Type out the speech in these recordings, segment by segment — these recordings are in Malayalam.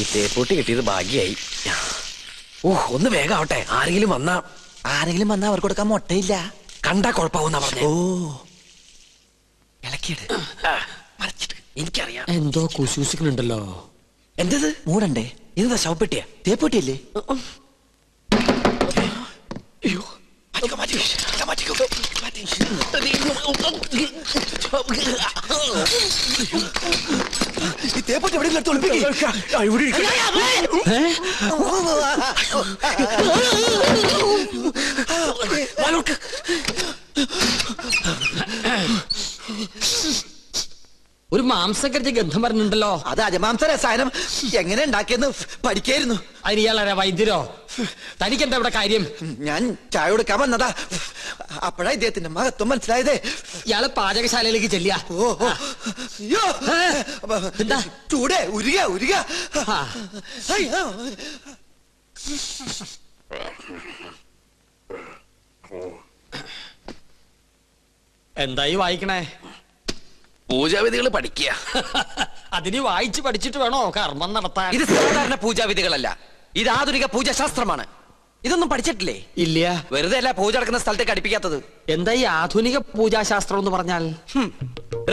ഈ തേപ്പൂട്ടി കിട്ടിയത് ഭാഗ്യായി. ഒന്ന് വേഗം ആവട്ടെ. ആരെങ്കിലും വന്നാ അവർക്ക് കൊടുക്കാൻ മുട്ടയില്ല. കണ്ടാ കുഴപ്പമാവുന്ന പറഞ്ഞു. ഓ ഇളക്കിയിട്ട് മറിച്ചിട്ട് എനിക്കറിയാം. എന്തോ കുശൂസിക്കുന്നുണ്ടല്ലോ. എന്തത് മൂടണ്ടേ? ഇതെന്താ ശവപ്പെട്ടിയാ? തേപ്പൊട്ടിയല്ലേ? അയ്യോ ഈ തേപ്പൊട്ടി എവിടെ ഒരു മാംസക്കരച്ച് ഗന്ധം പറഞ്ഞിട്ടുണ്ടല്ലോ. അത് അജമാംസ രസായനം എങ്ങനെ ഉണ്ടാക്കിയെന്ന് പഠിക്കായിരുന്നു. അതിന് ഇയാളാരാ വൈദ്യരോ? തനിക്കെന്താ ഇവിടെ കാര്യം? ഞാൻ ചായ കൊടുക്കാൻ വന്നതാ. അപ്പോഴാ ഇദ്ദേഹത്തിന്റെ മഹത്വം മനസ്സിലായതേ. ഇയാള് പാചകശാലയിലേക്ക് ചെല്ലിയ. എന്താ ചൂടേ? ഉരുക എന്തായി വായിക്കണേ? പൂജാവിധികൾ പഠിക്കുക. അതിന് വായിച്ച് പഠിച്ചിട്ട് വേണോ കർമ്മം നടത്താൻ. ഇത് സാധാരണ പൂജാവിധികളല്ല, ഇത് ആധുനിക പൂജാശാസ്ത്രമാണ്. ഇതൊന്നും പഠിച്ചിട്ടില്ലേ? ഇല്ല. വെറുതെ അല്ല പൂജ നടക്കുന്ന സ്ഥലത്തേക്ക് അടുപ്പിക്കാത്തത്. എന്താ ഈ ആധുനിക പൂജാശാസ്ത്രം എന്ന് പറഞ്ഞാൽ?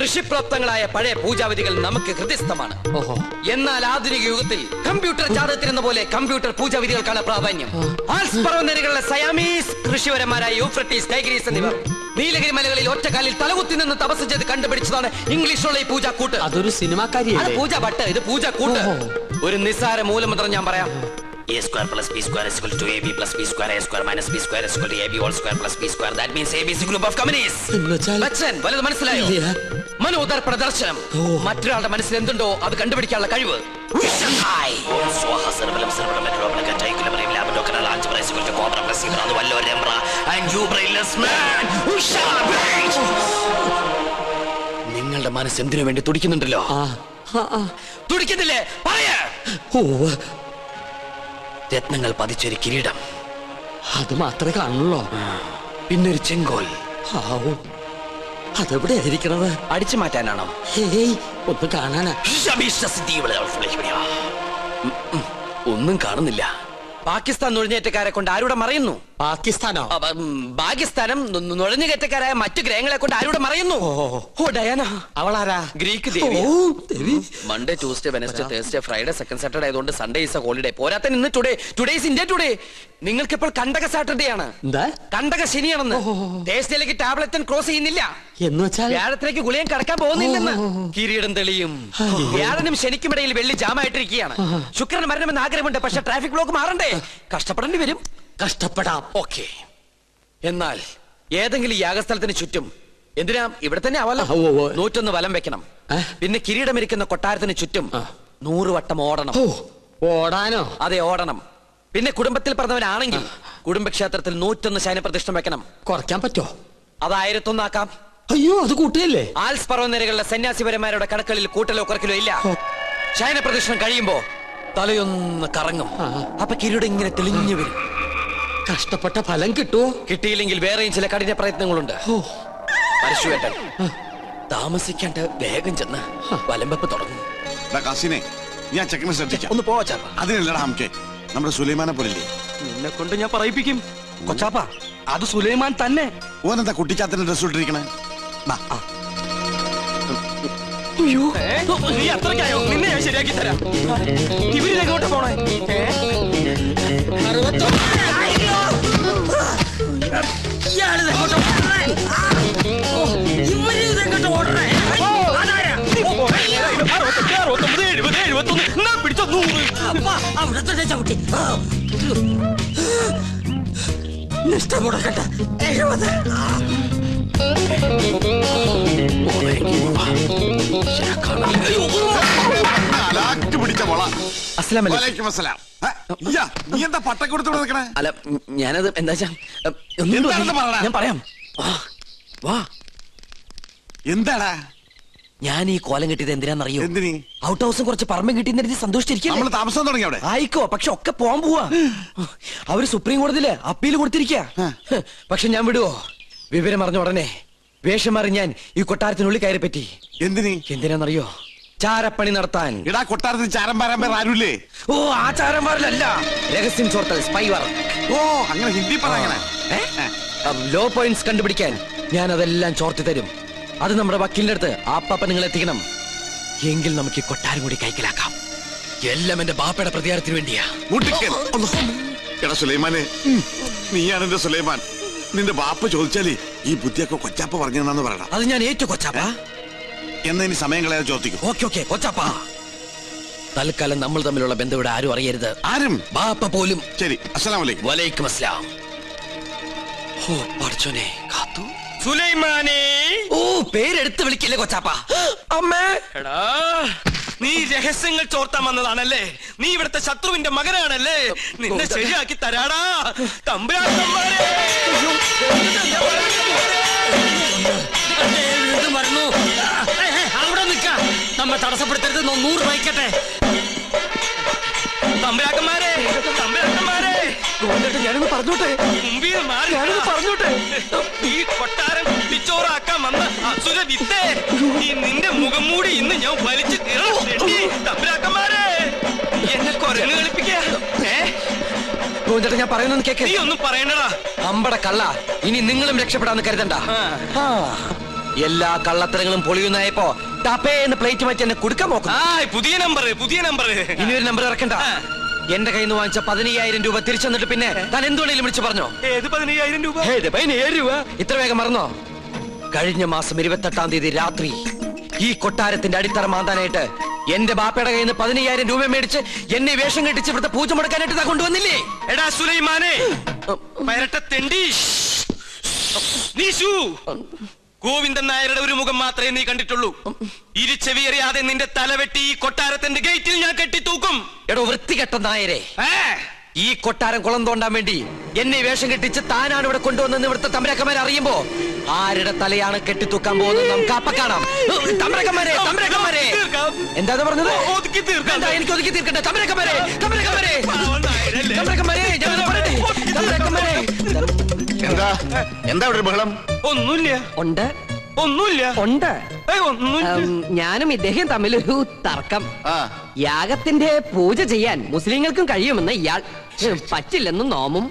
ഋഷിപ്രാപ്തങ്ങളായ പഴയ പൂജാവിധികൾ നമുക്ക് ഹൃദയസ്ഥമാണ്. ഓഹോ. എന്നാൽ ആധുനിക യുഗത്തിൽ കമ്പ്യൂട്ടർ ജാതകത്തിനെന്ന പോലെ കമ്പ്യൂട്ടർ പൂജാവിധികൾക്കാണ് പ്രാധാന്യം. ആൽസ് പർവ്വതനിരകളിലെ സയാമീസ് ഋഷിവരന്മാരായ യൂഫ്രട്ടീസ്, ടൈഗ്രീസ് എന്നിവർ നീലഗിരി മലകളിൽ ഒറ്റക്കാലിൽ തലകുത്തി നിന്ന് തപസ് ചെയ്ത് കണ്ടുപിടിച്ചതാണ് ഇംഗ്ലീഷുള്ള ഈ പൂജാക്കൂട്ട്. അതൊരു സിനിമാക്കാരിയാണ്. പൂജ ഭട്ട്, ഇത് പൂജാക്കൂട്ട്. ഒരു നിസ്സാര മൂലമന്ത്രം ഞാൻ പറയാം. A square plus b square is equal to ab plus b square, a square minus b square is equal to ab whole square plus b square. That means ab is a group of companies. Bachchan, വലുത് മനസ്സിലായോ? മനോദർപ്പണ ദർശനം. മറ്റൊരാളുടെ മനസ്സിൽ എന്തുണ്ടോ അത് കണ്ടുപിടിക്കാനുള്ള കഴിവ്. നിങ്ങളുടെ മനസ്സ് എന്തിനു വേണ്ടി തുടിക്കുന്നുണ്ടല്ലോ? തുടിക്കുന്നില്ലേ? പറയാ. രത്നങ്ങൾ പതിച്ചൊരു കിരീടം, അത് മാത്രമേ കാണുള്ളൂ. പിന്നൊരു ചെങ്കോൽ. അതെവിടെ ആയിരിക്കണത്? അടിച്ചു മാറ്റാനാണോ? ഒന്ന് കാണാനാ. ഒന്നും കാണുന്നില്ല. പാകിസ്ഥാൻ നുഴഞ്ഞേറ്റക്കാരെ കൊണ്ട് ആരുടെ മറയുന്നു? പാകിസ്ഥാനോ? പാകിസ്ഥാനം നുഴഞ്ഞുകയറ്റക്കാരായ മറ്റു ഗ്രഹങ്ങളെ കൊണ്ട് ആരുടെ മറയുന്നു? Oh Diana. അവളാരാ? ഗ്രീക്ക് ദേവി. Monday, Tuesday, Wednesday, Thursday, Friday, second Saturday ആയതുകൊണ്ട് സൺഡേ ഈസ് എ ഹോളിഡേ. പോരാത്ത ഇന്ന് ടുഡേ ഈസ് ഇന്ത്യ ടുഡേ. നിങ്ങൾക്ക് ഇപ്പോൾ കണ്ടക സാറ്റർഡേ ആണ്. കണ്ടക ശനിയാണെന്ന്. തേഴ്സ്ഡേയിലേക്ക് ടാബ്ലറ്റ് ക്രോസ് ചെയ്യുന്നില്ല എന്ന് വെച്ചാൽ വ്യാഴത്തിലേക്ക് ഗുളിയം കടക്കാൻ പോകുന്നില്ലെന്ന്. കിരീടം തെളിയും. വ്യാഴനും ശനിക്കും ഇടയിൽ വെള്ളി ജാമായിട്ടിരിക്കുകയാണ്. ശുക്രന് മരണമെന്ന് ആഗ്രഹമുണ്ട്, പക്ഷെ ട്രാഫിക് ബ്ലോക്ക് മാറണ്ടേ? കഷ്ടപ്പെടേണ്ടി വരും. കഷ്ടപ്പെടാം. ഓക്കെ. എന്നാൽ ഏതെങ്കിലും യാഗസ്ഥലത്തിന് ചുറ്റും, എന്തിനാ ഇവിടെ തന്നെ ആവല്ലോ, 101 വലം വെക്കണം. പിന്നെ കിരീടമിരിക്കുന്ന കൊട്ടാരത്തിന് ചുറ്റും 100 വട്ടം ഓടണം. ഓടാനോ? അതെ, ഓടണം. പിന്നെ കുടുംബത്തിൽ പറഞ്ഞവനാണെങ്കിൽ കുടുംബക്ഷേത്രത്തിൽ 101 ശയനപ്രതിഷ്ഠ വെക്കണം. കുറയ്ക്കാൻ പറ്റോ? അത് 1001 ആക്കാം. അയ്യോ, അത് കൂട്ടിയല്ലേ? ആൽസ് പർവ്വതനിരകളിലെ സന്യാസിപരന്മാരുടെ കണക്കളിൽ കൂട്ടലോ കുറക്കലോ ഇല്ല. ശയനപ്രതിഷ്ഠ കഴിയുമ്പോ തലയൊന്ന് കറങ്ങും. അപ്പൊ കിരീടം ഇങ്ങനെ തെളിഞ്ഞു വരും. കഷ്ടപ്പെട്ട ഫലം കിട്ടുമോ? കിട്ടിയില്ലെങ്കിൽ വേറെയും ചില കഠിന പ്രയത്നങ്ങളുണ്ട്. പരശുവേട്ടൻ താമസിക്കാണ്ട് വേഗം ചെന്ന് വലമ്പപ്പ് തുടങ്ങും. ഒന്ന് പോവാ ചാപ്പ. അതിനല്ലടാ നമുക്ക് നമ്മുടെ സുലൈമാനെ പോലില്ലേ? നിന്നെ കൊണ്ട് ഞാൻ പറയിപ്പിക്കും കൊച്ചാപ്പ. അത് സുലൈമാൻ തന്നെ. ഓനെന്താ കുട്ടിച്ചാത്തന്റെ ഡ്രസ് ഇട്ടിരിക്കണേ? നീ അത്രയ്ക്കായോ? നിന്നെ ഞാൻ ശരിയാക്കി തരാം. ഇവരിതെങ്ങോട്ട് പോണേ? നിഷ്ഠമുടക്കട്ടെ. 70. നീ എന്താ പട്ടക്കൊടുത്തു നിൽക്കണേ? അല്ല, ഞാനത് എന്താ ഞാൻ പറയാം. വാ. എന്താടാ? ഞാൻ ഈ കോലം കിട്ടിയത് എന്തിനാന്നറിയോ? എന്തിനീ? ഔട്ട് ഹൗസും കുറച്ച് പറമ്പും കിട്ടിയെന്ന് സന്തോഷിച്ചിരിക്കും. താമസം തുടങ്ങി അവിടെ. ആയിക്കോ, പക്ഷെ ഒക്കെ പോവാൻ പോവാ. അവര് സുപ്രീം കോടതിയില് അപ്പീൽ കൊടുത്തിരിക്ക. പക്ഷെ ഞാൻ വിടുവോ? വിവരം അറിഞ്ഞ ഉടനെ വേഷം മാറി ഞാൻ ഈ കൊട്ടാരത്തിനുള്ളിൽ കയറി പറ്റി. എന്തിനാന്നറിയോ? ചാരപ്പണി നടത്താൻ. ഇടാ കൊട്ടാരത്തിൽ ചാരം പാരാൻ പേർ ആരുമില്ലേ? ഓ ആചാരന്മാരിലല്ല, രഹസ്യം ചോർത്തൽ, സ്പൈ വർക്ക്. ഓ അങ്ങനെ ഹിന്ദി പറയണേ. ലോ പോയിന്റ്സ് കണ്ടുപിടിക്കാൻ ഞാൻ അതെല്ലാം ചോർത്തി തരും. അത് നമ്മുടെ വക്കീലിന്റെ അടുത്ത് ആപ്പാപ്പ നിങ്ങൾ എത്തിക്കണം. എങ്കിൽ നമുക്ക് ഈ കൊട്ടാരം കൂടി കൈക്കലാക്കാം. എല്ലാം എന്റെ ബാപ്പയുടെ പ്രതികാരത്തിന് വേണ്ടിയാ. എടാ സുലൈമാനെ, നീയാണ് എന്റെ സുലൈമാൻ. നിന്റെ ബാപ്പ ചോദിച്ചാലേ ഈ ബുദ്ധിയൊക്കെ കൊച്ചാപ്പ പറഞ്ഞെന്നു പറയണം. അത് ഞാൻ ഏറ്റു കൊച്ചാപ്പ. എന്നാ ഇനി സമയം കളയാതെ ചോദിക്കും. ഓക്കെ കൊച്ചാപ്പ. തൽക്കാലം നമ്മൾ തമ്മിലുള്ള ബന്ധം ഇവിടെ ആരും അറിയരുത്. ആരും? ബാപ്പ പോലും. ശരി, അസ്സലാമു അലൈക്കും. വലൈക്കും അസ്സലാം. ഓ പഠിച്ചോനെ കാത്തു. സുലൈമാനേ. ഓ പേരെടുത്ത് വിളിക്കില്ലേ കൊച്ചാപ്പ. അമ്മേ. എടാ, നീ രഹസ്യങ്ങൾ ചോർത്താൻ വന്നതാണല്ലേ? നീ ഇവിടുത്തെ ശത്രുവിന്റെ മകനാണല്ലേ? നിന്നെ ശരിയാക്കി തരാടാ തമ്പുരാക്കന്മാരെ. അവിടെ നിൽക്ക, നമ്മെ തടസ്സപ്പെടുത്തരുത്. 100 വഹിക്കട്ടെ. തമ്പുരാക്കന്മാരെ, തമ്പുരാക്കന്മാരെ, ഞാനൊന്ന് പറഞ്ഞോട്ടെ. മുമ്പിൽ മാറി പറഞ്ഞോട്ടെ. ഈ കൊട്ടാരം കുട്ടിച്ചോറാക്കാൻ വന്ന അസുര വിത്തേ, ഈ നിന്റെ മുഖം മൂടി ഇന്ന് ഞാൻ വലിച്ചു കീറണം. തമ്പുരാക്കന്മാരെ, എന്നെ കൊരങ്ങ് കളിപ്പിക്കാ. ഗോവിന്ദേട്ടൻ ഞാൻ പറയുന്നൊന്ന് കേക്ക്. നീ ഒന്നും പറയണ്ടടാ. അമ്പട കള്ള, ഇനി നിങ്ങളും രക്ഷപ്പെടാന്ന് കരുതണ്ട. എല്ലാ കള്ളത്തരങ്ങളും പൊളിയുന്നായപ്പോ ടപ്പേന്ന് പ്ലേറ്റ് മാറ്റി എന്നെ കൊടുക്കാൻ നോക്കും. പുതിയ നമ്പർ. ഇനി ഒരു നമ്പർ ഇറക്കണ്ട. എന്റെ കയ്യിൽ നിന്ന് വാങ്ങിച്ച 15,000 രൂപ തിരിച്ചു തന്നിട്ട് പിന്നെ താൻ എന്തുകൊണ്ടെങ്കിലും വിളിച്ചു പറഞ്ഞോ? ഏത് 15,000 രൂപ? 15,000 രൂപ ഇത്ര വേഗം മറന്നോ? കഴിഞ്ഞ മാസം 28-ാം തീയതി രാത്രി ഈ കൊട്ടാരത്തിന്റെ അടിത്തറ മാന്താനായിട്ട് എന്റെ ബാപ്പയുടെ കയ്യിൽ നിന്ന് 15,000 രൂപ മേടിച്ച് എന്നെ വേഷം കെട്ടിച്ച് ഇവിടുത്തെ പൂജ മുടക്കാനായിട്ട് കൊണ്ടുവന്നില്ലേ? എടാ സുലൈമാനെ, പരട്ട തെണ്ടി, നീശു, ഗോവിന്ദൻ നായരുടെ ഒരു മുഖം മാത്രമേ നീ കണ്ടിട്ടുള്ളൂ. ഇരുചെവിയറിയാതെ നിന്റെ തലവെട്ടി ഈ കൊട്ടാരത്തിന്റെ ഗേറ്റിൽ ഞാൻ കെട്ടിത്തൂക്കും. എടോ വൃത്തികെട്ട നായരെ, ഈ കൊട്ടാരം കുളം തോണ്ടാൻ വേണ്ടി എന്നെ വേഷം കെട്ടിച്ച് താനാണ് ഇവിടെ കൊണ്ടുവന്നെന്ന് ഇവിടുത്തെ തമ്പരക്കന്മാരെ അറിയുമ്പോ ആരുടെ തലയാണ് കെട്ടിത്തൂക്കാൻ പോകുന്നത് നമുക്ക് അപ്പ കാണാം. തമ്പരക്കന്മാരെ, എന്താ പറഞ്ഞത്? എനിക്ക് ഒതുക്കി തീർക്കട്ടെ. തമ്പരക്കന്മാരെ, എന്താ ബഹളം? ഒന്നുമില്ല. ഞാനും ഇദ്ദേഹം തമ്മിലൊരു തർക്കം. യാഗത്തിന്റെ പൂജ ചെയ്യാൻ മുസ്ലിങ്ങൾക്കും കഴിയുമെന്ന് ഇയാൾ, പറ്റില്ലെന്നും നോമും.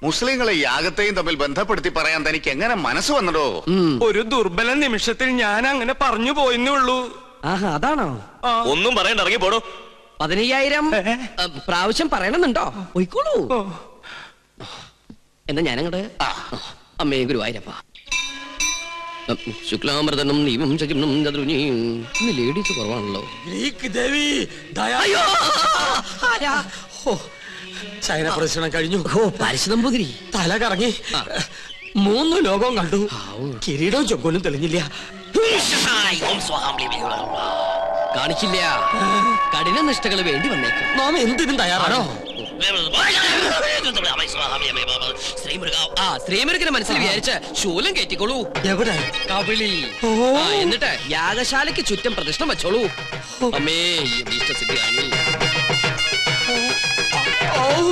മുസ്ലിങ്ങളെ യാഗത്തെയും തമ്മിൽ ബന്ധപ്പെടുത്തി പറയാൻ തനിക്ക് എങ്ങനെ മനസ്സ് വന്നടോ? ഒരു ദുർബല നിമിഷത്തിൽ ഞാൻ അങ്ങനെ പറഞ്ഞു പോയെന്നേ ഉള്ളൂ. ആഹാ, അതാണോ? ഒന്നും പറയണ്ട, ഇറങ്ങി പോടോ. 15,000 പ്രാവശ്യം പറയണമെന്നുണ്ടോ? പോയിക്കോളൂ. എന്നാ ഞാനങ്ങട്. അമ്മേ ഗുരുവായൂരപ്പ. ശുക്ലാമൃതനും നീവും ശകിനും ചതുർനിയും. ഇന്ന് ലേഡീസ് കുറവാണല്ലോ. ചൈന പ്രദർശനം കഴിഞ്ഞു. പാരിശുതമ്പുതിരി തല കറങ്ങി 3 ലോകവും കണ്ടു. കിരീടവും ചൊക്കോലും തെളിഞ്ഞില്ല. കാണിക്കില്ല. കഠിന നിഷ്ഠകൾ വേണ്ടി വന്നേക്കും. നാം എന്തിനും തയ്യാറാണോ? ശ്രീമുരുകനെ മനസ്സിൽ വിചാരിച്ച് ശൂലം കയറ്റിക്കോളൂ. എവിടെ? കവിളിൽ. എന്നിട്ട് യാഗശാലയ്ക്ക് ചുറ്റും പ്രദക്ഷിണം വെച്ചോളൂ. അമ്മേ, ഈ ഇഷ്ടസിദ്ധി